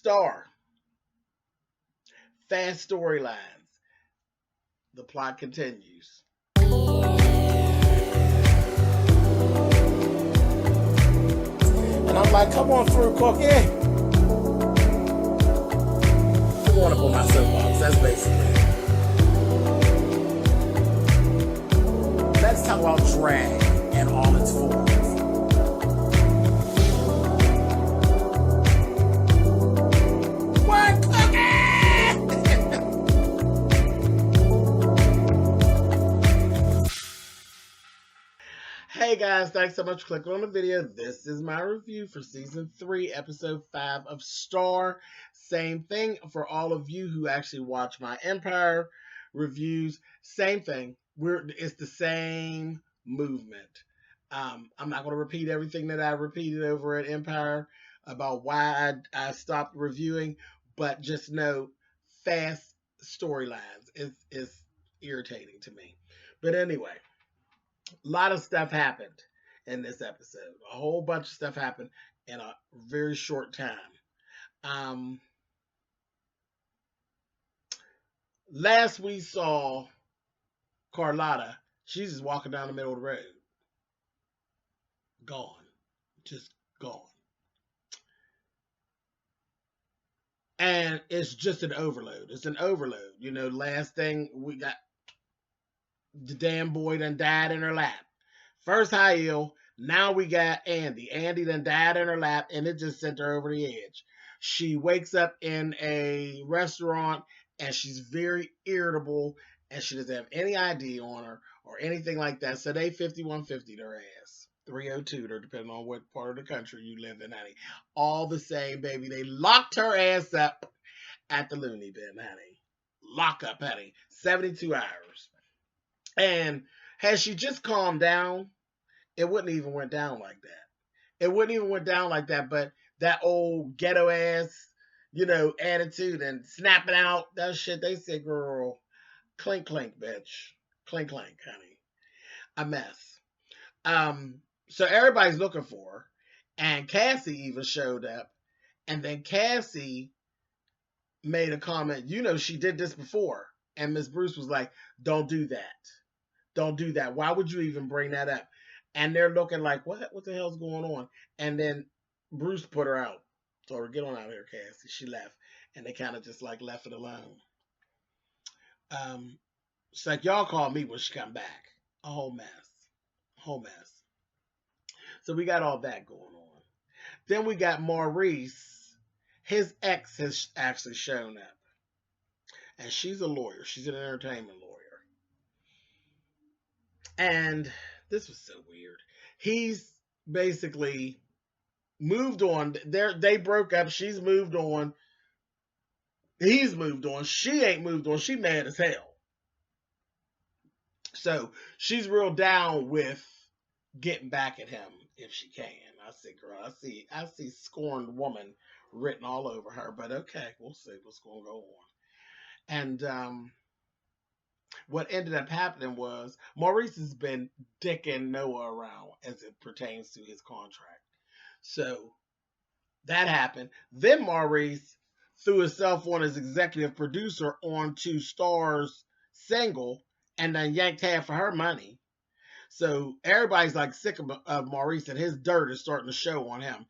Star. Fast storylines. The plot continues. And I'm like, come on through, Cookie. I want to put my soapbox. That's basically it. Let's talk about drag and all its forms. What, Cookie? Hey guys, thanks so much for clicking on the video. This is my review for Season 3, Episode 5 of Star. Same thing for all of you who actually watch my Empire reviews. Same thing. It's the same movement. I'm not going to repeat everything that I repeated over at Empire about why I stopped reviewing, but just know fast storylines is irritating to me. But anyway, a lot of stuff happened in this episode. A whole bunch of stuff happened in a very short time. Last we saw Carlotta, she's just walking down the middle of the road. Gone. Just gone. And it's just an overload. It's an overload. You know, last thing we got, the damn boy done died in her lap. First high heel, now we got Andy. Andy done died in her lap, and it just sent her over the edge. She wakes up in a restaurant, and she's very irritable, and she doesn't have any ID on her or anything like that. So they 5150'd her ass. 302'd her, depending on what part of the country you live in, honey. All the same, baby. They locked her ass up at the loony bin, honey. Lock up, honey. 72 hours. And had she just calmed down, it wouldn't even went down like that. It wouldn't even went down like that, but that old ghetto ass, you know, attitude and snapping out, that shit, they said, girl, clink, clink, bitch. Clink, clink, honey. A mess. So everybody's looking for her, and Cassie even showed up, and then Cassie made a comment, you know, she did this before, and Miss Bruce was like, don't do that. Don't do that. Why would you even bring that up? And they're looking like, what the hell's going on? And then Bruce put her out. Told her, get on out of here, Cassie. She left. And they kind of just like left it alone. It's like, y'all call me when she come back. A whole mess. Whole mess. So we got all that going on. Then we got Maurice. His ex has actually shown up. And she's a lawyer. She's an entertainment lawyer. And this was so weird. He's basically moved on. They broke up. She's moved on. He's moved on. She ain't moved on. She mad as hell. So she's real down with getting back at him if she can. I see, girl. I see scorned woman written all over her. But okay, we'll see what's going to go on. And what ended up happening was Maurice has been dicking Noah around as it pertains to his contract. So that happened. Then Maurice threw himself on as executive producer onto Star's single and then yanked half of her money. So everybody's like sick of Maurice, and his dirt is starting to show on him.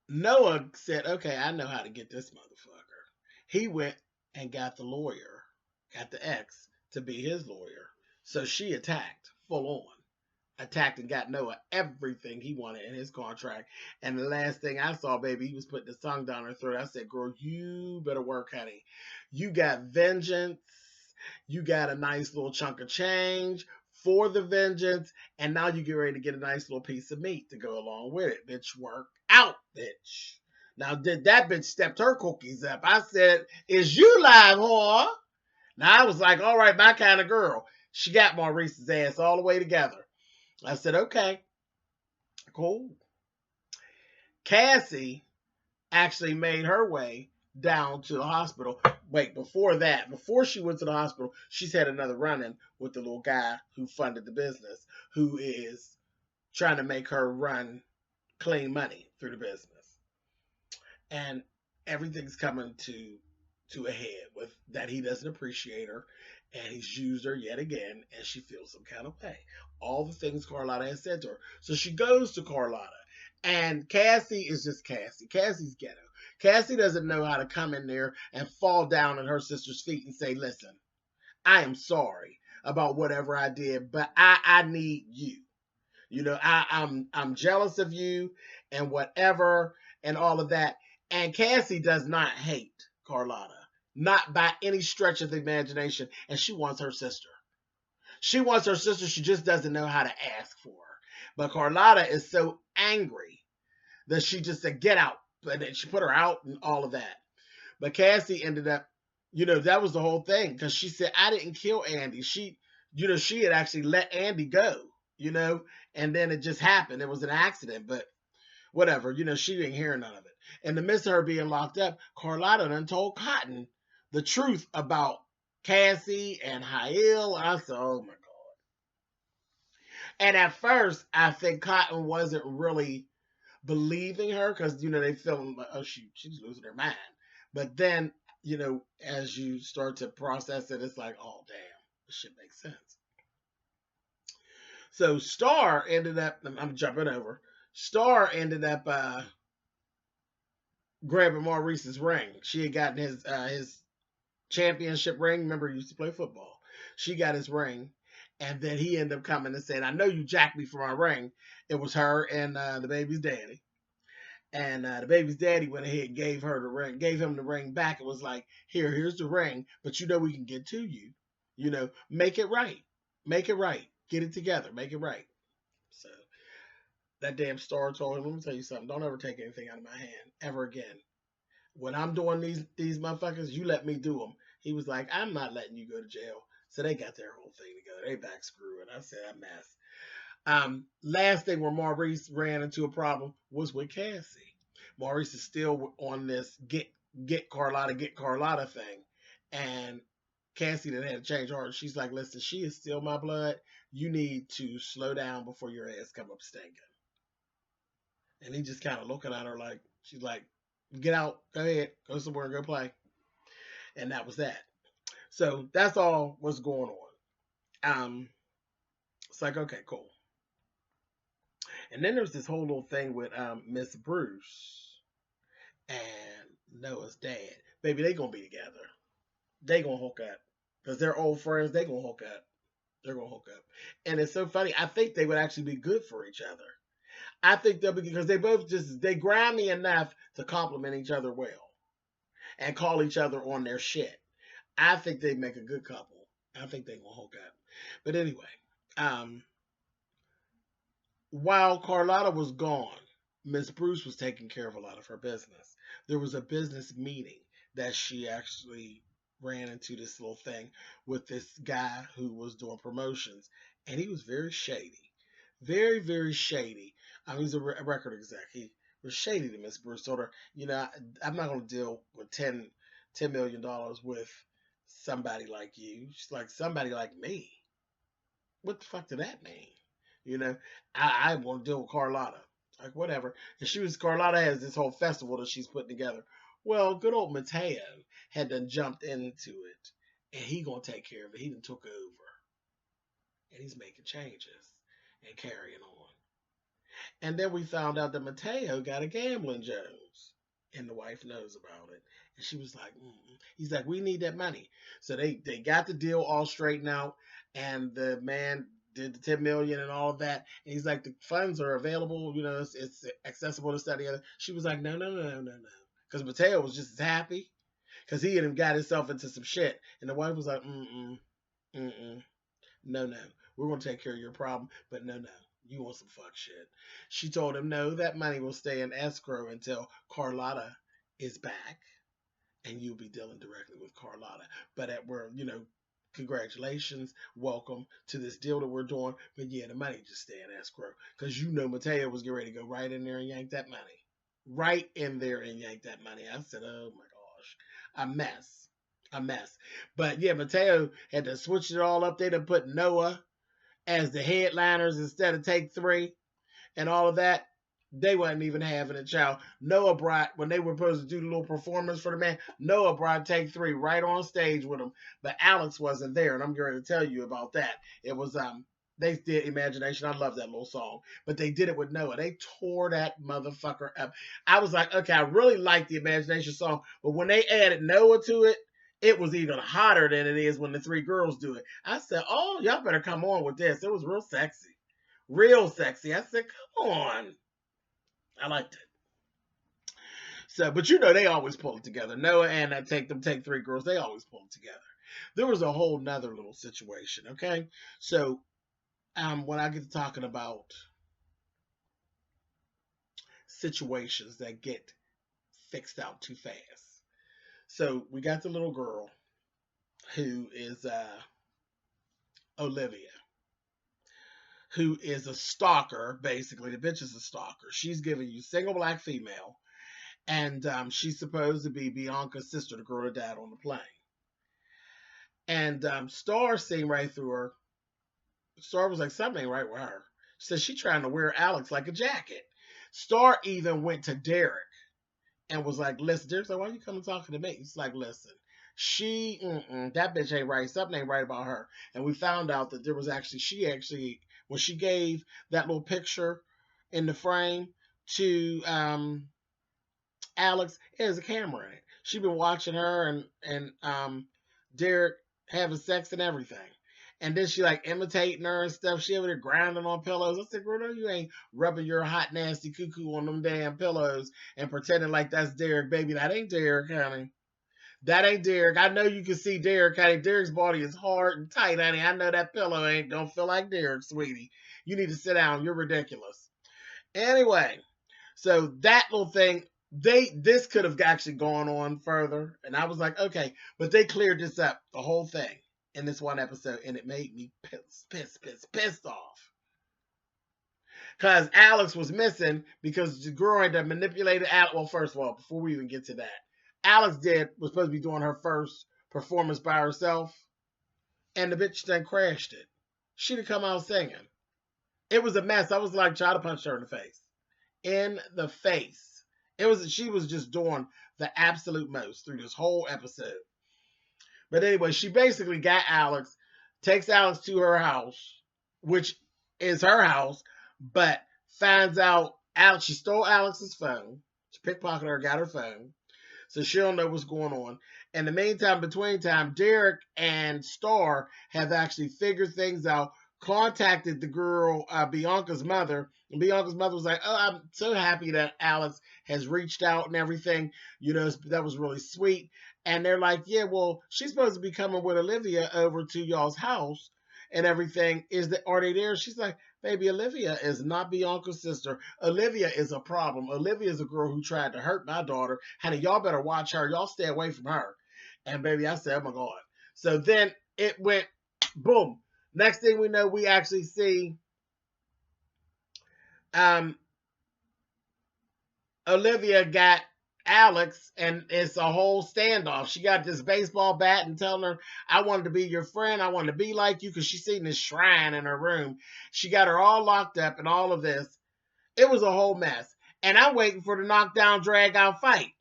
Noah said, okay, I know how to get this motherfucker. He went and got the lawyer, got the ex to be his lawyer. So she attacked full on. Attacked and got Noah everything he wanted in his contract. And the last thing I saw, baby, he was putting his tongue down her throat. I said, girl, you better work, honey. You got vengeance. You got a nice little chunk of change for the vengeance. And now you get ready to get a nice little piece of meat to go along with it. Bitch, work out, bitch. Now, did that bitch stepped her cookies up? I said, is you live, whore? Now, I was like, all right, my kind of girl. She got Maurice's ass all the way together. I said, okay, cool. Cassie actually made her way down to the hospital. Wait, before she went to the hospital, she's had another run-in with the little guy who funded the business, who is trying to make her run clean money through the business. And everything's coming to a head with that he doesn't appreciate her and he's used her yet again and she feels some kind of way. All the things Carlotta has said to her. So she goes to Carlotta and Cassie is just Cassie. Cassie's ghetto. Cassie doesn't know how to come in there and fall down at her sister's feet and say, listen, I am sorry about whatever I did, but I need you. You know, I'm jealous of you and whatever and all of that. And Cassie does not hate Carlotta, not by any stretch of the imagination. And she wants her sister. She wants her sister. She just doesn't know how to ask for her. But Carlotta is so angry that she just said, "Get out," and then she put her out and all of that. But Cassie ended up, that was the whole thing because she said, "I didn't kill Andy." She had actually let Andy go, and then it just happened. It was an accident, but whatever, she didn't hear none of it. In the midst of her being locked up, Carlotta done told Cotton the truth about Cassie and Hael. I said, oh my God. And at first, I think Cotton wasn't really believing her because, they feel like, oh, she's losing her mind. But then, as you start to process it, it's like, oh, damn, this shit makes sense. So Star ended up, I'm jumping over, Star ended up grabbing Maurice's ring. She had gotten his championship ring. Remember, he used to play football. She got his ring. And then he ended up coming and saying, I know you jacked me for my ring. It was her and the baby's daddy. And the baby's daddy went ahead and gave him the ring back. It was like, here's the ring, but we can get to you. Make it right. Make it right. Get it together. Make it right. So that damn Star told him, let me tell you something. Don't ever take anything out of my hand ever again. When I'm doing these motherfuckers, you let me do them. He was like, I'm not letting you go to jail. So they got their whole thing together. They back screwing. I said, that mess. Last thing where Maurice ran into a problem was with Cassie. Maurice is still on this get Carlotta thing. And Cassie that had to change her heart. She's like, listen, she is still my blood. You need to slow down before your ass come up stinking. And he just kind of looking at her like, she's like, get out, go ahead, go somewhere and go play. And that was that. So that's all what's going on. It's like, okay, cool. And then there's this whole little thing with Miss Bruce and Noah's dad. Baby, they gonna be together. They gonna hook up. Because they're old friends, they gonna hook up. They're gonna hook up. And it's so funny. I think they would actually be good for each other. I think they'll be, because they both they grimy enough to compliment each other well. And call each other on their shit. I think they make a good couple. I think they gonna hook up. But anyway, while Carlotta was gone, Miss Bruce was taking care of a lot of her business. There was a business meeting that she actually ran into this little thing with this guy who was doing promotions, and he was very shady. Very, very shady. He's a record exec. He was shady to Miss Bruce. Told her, I'm not going to deal with $10 million with somebody like you. She's like, somebody like me? What the fuck did that mean? I want to deal with Carlotta. Like, whatever. And Carlotta has this whole festival that she's putting together. Well, good old Mateo had done jumped into it. And he going to take care of it. He done took over. And he's making changes and carrying on. And then we found out that Mateo got a gambling Jones. And the wife knows about it. And she was like, He's like, we need that money. So they got the deal all straightened out. And the man did the 10 million and all of that. And he's like, the funds are available. It's accessible to study. She was like, no. Because Mateo was just as happy. Because he had got himself into some shit. And the wife was like, no. We're going to take care of your problem. But no. You want some fuck shit. She told him, no, that money will stay in escrow until Carlotta is back. And you'll be dealing directly with Carlotta. But congratulations, welcome to this deal that we're doing. But yeah, the money just stay in escrow. Because Mateo was getting ready to go right in there and yank that money. Right in there and yank that money. I said, oh my gosh. A mess. But yeah, Mateo had to switch it all up. They done put Noah as the headliners instead of Take 3. and all of that. They wasn't even having a child. Noah brought, when they were supposed to do the little performance for the man, Noah brought Take Three right on stage with him, but Alex wasn't there, and I'm going to tell you about that. It was they did Imagination. I love that little song, but they did it with Noah. They tore that motherfucker up. I was like, okay, I really like the Imagination song, but when they added Noah to it, it was even hotter than it is when the three girls do it. I said, oh, y'all better come on with this. It was real sexy. Real sexy. I said, come on. I liked it. So, but you know, they always pull it together. Noah and that Take Three girls, they always pull it together. There was a whole nother little situation, okay? So, when I get to talking about situations that get fixed out too fast. So, we got the little girl who is Olivia, who is a stalker, basically. The bitch is a stalker. She's giving you single black female, and she's supposed to be Bianca's sister, the girl that died on the plane. And Star seen right through her. Star was like, something ain't right with her. She said she trying to wear Alex like a jacket. Star even went to Derek and was like, listen, Derek's like, why are you coming talking to me? He's like, listen, that bitch ain't right. Something ain't right about her. And we found out that there was actually, when she gave that little picture in the frame to Alex, there's a camera in it. She been watching her and Derek having sex and everything. And then she like imitating her and stuff. She over there grinding on pillows. I said, girl, no, you ain't rubbing your hot, nasty cuckoo on them damn pillows and pretending like that's Derek, baby. That ain't Derek, honey. That ain't Derek. I know you can see Derek, honey. Derek's body is hard and tight, honey. I know that pillow ain't don't feel like Derek, sweetie. You need to sit down. You're ridiculous. Anyway, so that little thing, this could have actually gone on further, and I was like, okay, but they cleared this up, the whole thing, in this one episode, and it made me pissed off. Because Alex was missing because the girl had manipulated Alex. Well, first of all, before we even get to that, Alex was supposed to be doing her first performance by herself, and the bitch then crashed it. She'd have come out singing. It was a mess. I was like, try to punch her in the face. In the face. She was just doing the absolute most through this whole episode. But anyway, she basically got Alex, takes Alex to her house, which is her house, but finds out she stole Alex's phone. She pickpocketed her, got her phone. So she don't know what's going on. In the meantime, between time, Derek and Star have actually figured things out, contacted the girl, Bianca's mother, and Bianca's mother was like, oh, I'm so happy that Alex has reached out and everything. You know, that was really sweet. And they're like, yeah, well, she's supposed to be coming with Olivia over to y'all's house and everything. Are they there? She's like, baby, Olivia is not Bianca's sister. Olivia is a problem. Olivia is a girl who tried to hurt my daughter. Honey, y'all better watch her. Y'all stay away from her. And baby, I said, oh my God. So then it went boom. Next thing we know, we actually see Olivia got Alex, and it's a whole standoff. She got this baseball bat and telling her, I wanted to be your friend. I wanted to be like you, because she's seen this shrine in her room. She got her all locked up and all of this. It was a whole mess. And I'm waiting for the knockdown, drag out fight.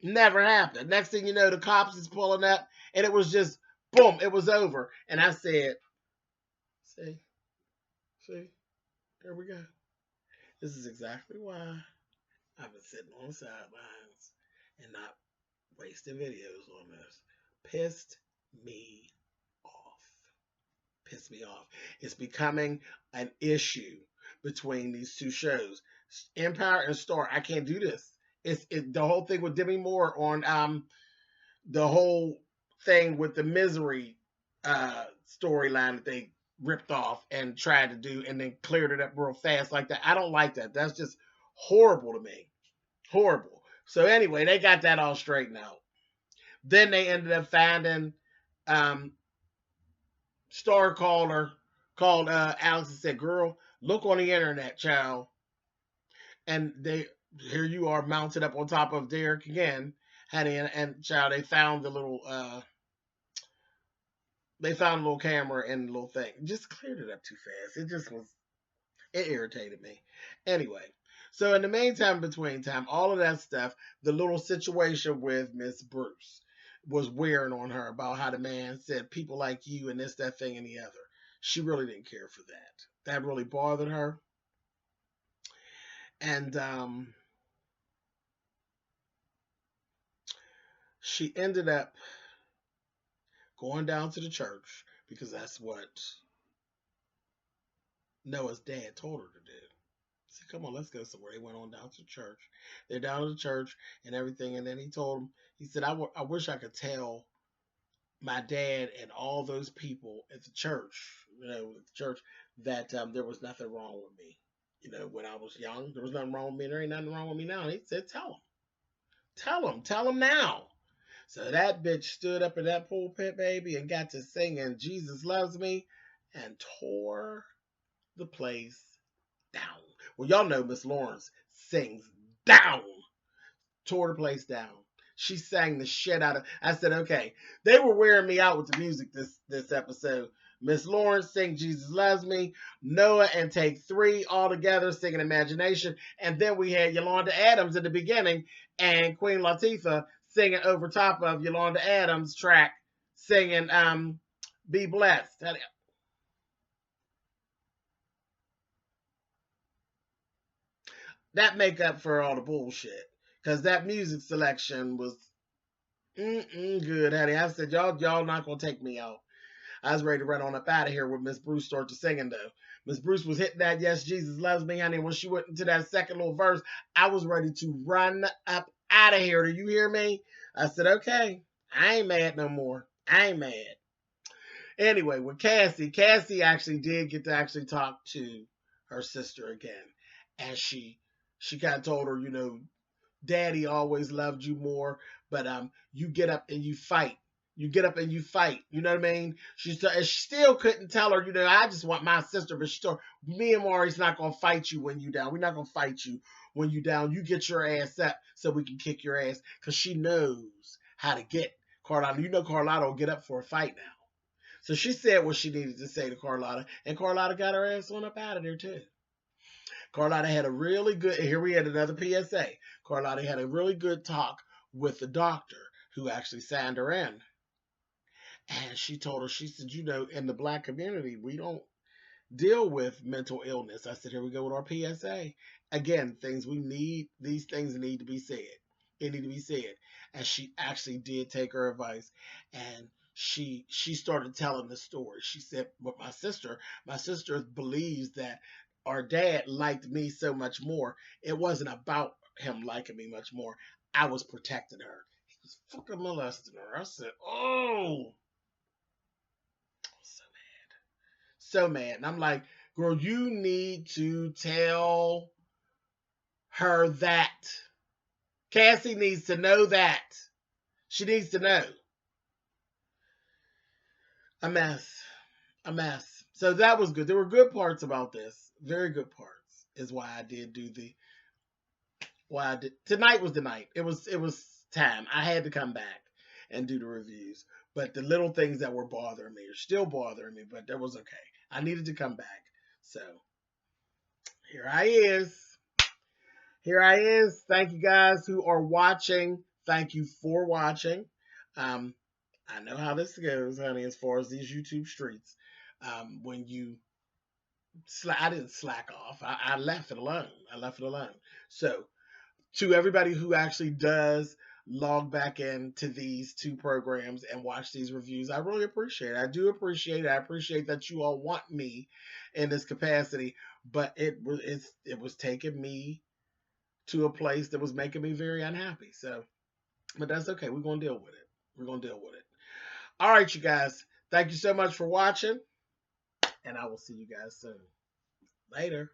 Never happened. Next thing you know, the cops is pulling up, and it was just, boom, it was over. And I said, see, there we go. This is exactly why I've been sitting on the sidelines and not wasting videos on this. Pissed me off. Pissed me off. It's becoming an issue between these two shows. Empire and Star. I can't do this. The whole thing with Demi Moore on the whole thing with the Misery storyline that they ripped off and tried to do and then cleared it up real fast like that. I don't like that. That's just horrible to me. Horrible. So anyway, they got that all straightened out. Then they ended up finding Star called Alex and said, girl, look on the internet, child. And here you are mounted up on top of Derek again. Honey, and child, they found the little camera and the little thing. Just cleared it up too fast. It just was It irritated me. Anyway, so in the meantime, between time, all of that stuff, the little situation with Miss Bruce was wearing on her about how the man said people like you and this, that thing, and the other. She really didn't care for that. That really bothered her. And she ended up going down to the church because that's what Noah's dad told her to do. He said, "Come on, let's go somewhere." They went on down to church. They're down to the church and everything. And then he told him, he said, I wish I could tell my dad and all those people at the church, at the church, that there was nothing wrong with me. When I was young, there was nothing wrong with me. There ain't nothing wrong with me now." And he said, tell him now. So that bitch stood up in that pulpit, baby, and got to singing "Jesus Loves Me" and tore the place down. Well, y'all know Miss Lawrence sings down, tore the place down. She sang the shit out of. I said, okay, they were wearing me out with the music this episode. Miss Lawrence sing "Jesus Loves Me," Noah and Take Three all together singing "Imagination," and then we had Yolanda Adams in the beginning and Queen Latifah singing over top of Yolanda Adams' track, singing "Be Blessed." That make up for all the bullshit because that music selection was good, honey. I said, y'all not gonna take me out. I was ready to run on up out of here when Miss Bruce started singing though. Miss Bruce was hitting that "Yes, Jesus Loves Me," honey. When she went into that second little verse, I was ready to run up out of here. Do you hear me? I said, okay, I ain't mad no more. I ain't mad. Anyway, with Cassie actually did get to actually talk to her sister again, and she kind of told her, Daddy always loved you more, but you get up and you fight. You get up and you fight. You know what I mean? She still couldn't tell her, I just want my sister, but she told her, me and Maurice not gonna fight you when you down. We're not gonna fight you when you down. You get your ass up so we can kick your ass, because she knows how to get Carlotta. Carlotta will get up for a fight now. So she said what she needed to say to Carlotta, and Carlotta got her ass on up out of there too. Carlotta had a really good, here we had another PSA. Carlotta had a really good talk with the doctor who actually signed her in. And she told her, she said, in the black community, we don't deal with mental illness. I said, here we go with our PSA. Again, these things need to be said. It need to be said. And she actually did take her advice. And she started telling the story. She said, but my sister believes that our dad liked me so much more. It wasn't about him liking me much more. I was protecting her. He was fucking molesting her. I said, oh, so mad. So mad. And I'm like, girl, you need to tell her that. Cassie needs to know that. She needs to know. A mess. A mess. So that was good. There were good parts about this. Very good parts. Is why I did do the why I did tonight was the night. It was time. I had to come back and do the reviews. But the little things that were bothering me are still bothering me, but that was okay. I needed to come back. So here I is. Here I is. Thank you guys who are watching. Thank you for watching. Um, I know how this goes, honey, as far as these YouTube streets. When you I didn't slack off. I left it alone. I left it alone. So to everybody who actually does log back into these two programs and watch these reviews, I really appreciate it. I do appreciate it. I appreciate that you all want me in this capacity, but it was taking me to a place that was making me very unhappy. So, but that's okay. We're gonna deal with it. We're gonna deal with it. All right, you guys. Thank you so much for watching, and I will see you guys soon. Later.